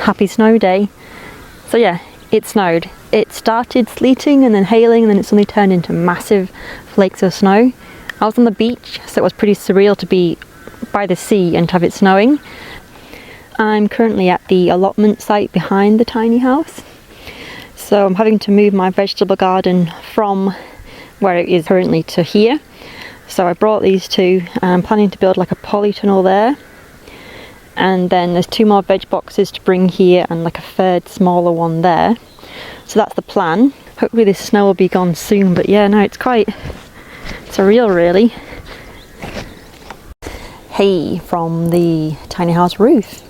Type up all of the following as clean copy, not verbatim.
happy snow day. So yeah, it snowed. It started sleeting and then hailing, and then it suddenly turned into massive flakes of snow. I was on the beach, so it was pretty surreal to be by the sea and to have it snowing. I'm currently at the allotment site behind the tiny house. So I'm having to move my vegetable garden from where it is currently to here. So I brought these two. I'm planning to build like a polytunnel there. And then there's 2 more veg boxes to bring here and like a third smaller one there. So that's the plan. Hopefully this snow will be gone soon, but yeah, no, it's surreal really. Hey, from the tiny house roof.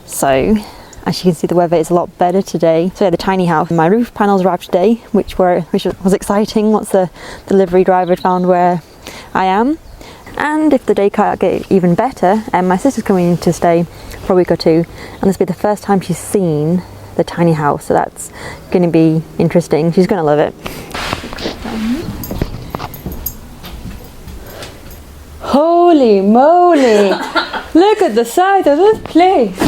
So, as you can see, the weather is a lot better today. So yeah, the tiny house, my roof panels arrived today, which was exciting once the delivery driver had found where I am. And if the day can't get even better, my sister's coming in to stay for a week or 2, and this will be the first time she's seen the tiny house, so that's going to be interesting. She's going to love it. Holy moly! Look at the size of this place!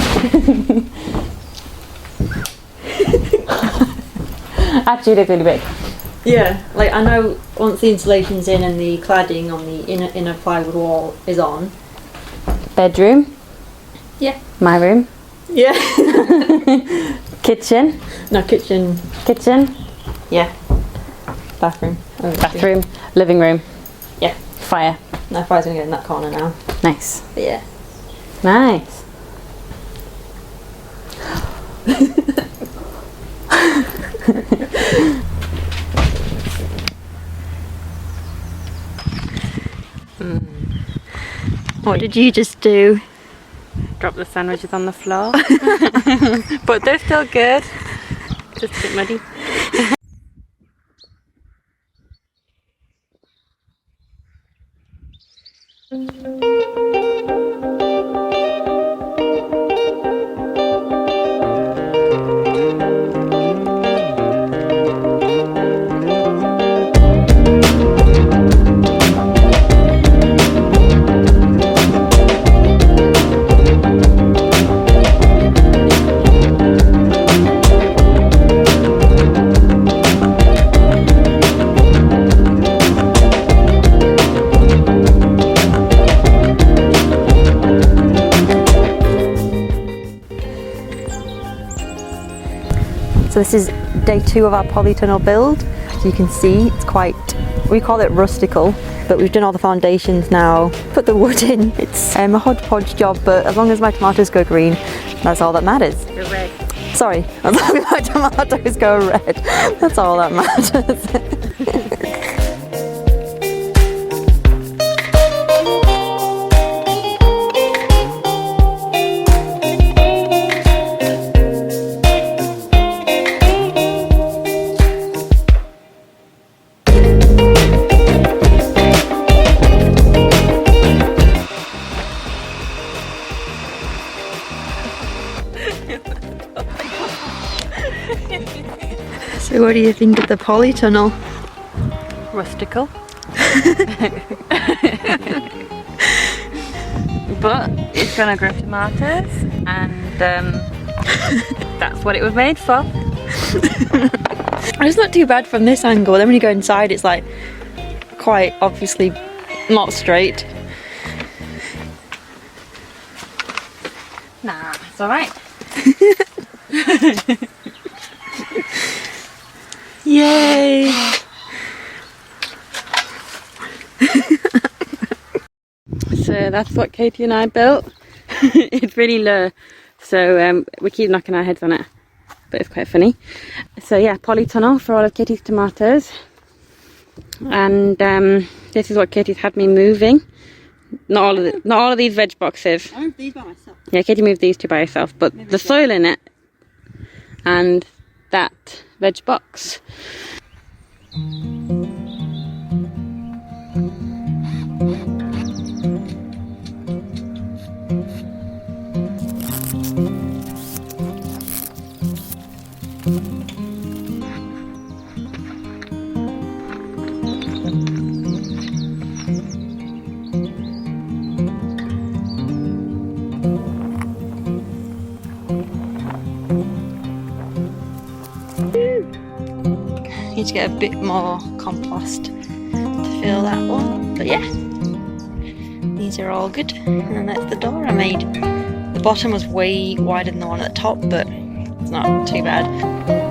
Actually, it is really big. Yeah, like I know once the insulation's in and the cladding on the inner plywood wall is on. Bedroom. Yeah. My room. Yeah. Kitchen. No, kitchen. Kitchen. Yeah. Bathroom. Bathroom. Living room. Yeah. Fire. No, fire's gonna go in that corner now. Nice. But yeah. Nice. What did you just do? Drop the sandwiches on the floor. But they're still good. Just a bit muddy. So this is day 2 of our polytunnel build. As you can see, it's we call it rustical, but we've done all the foundations now, put the wood in. It's a hodgepodge job, but as long as my tomatoes go green, that's all that matters. Go red. Sorry, as long as my tomatoes go red, that's all that matters. So what do you think of the polytunnel? Rustical. But it's gonna grow tomatoes, and that's what it was made for. It's not too bad from this angle. Then when you go inside, it's like quite obviously not straight. Nah, it's alright. Yay! So that's what Katie and I built. It's really low, so we keep knocking our heads on it, but it's quite funny. So yeah, polytunnel for all of Katie's tomatoes, and this is what Katie's had me moving. Not all of these veg boxes. I moved these by myself. Yeah, Katie moved these 2 by herself, but maybe the soil in it and that veg box. need to get a bit more compost to fill that one. But yeah, these are all good. And then that's the door I made. The bottom was way wider than the one at the top, but it's not too bad.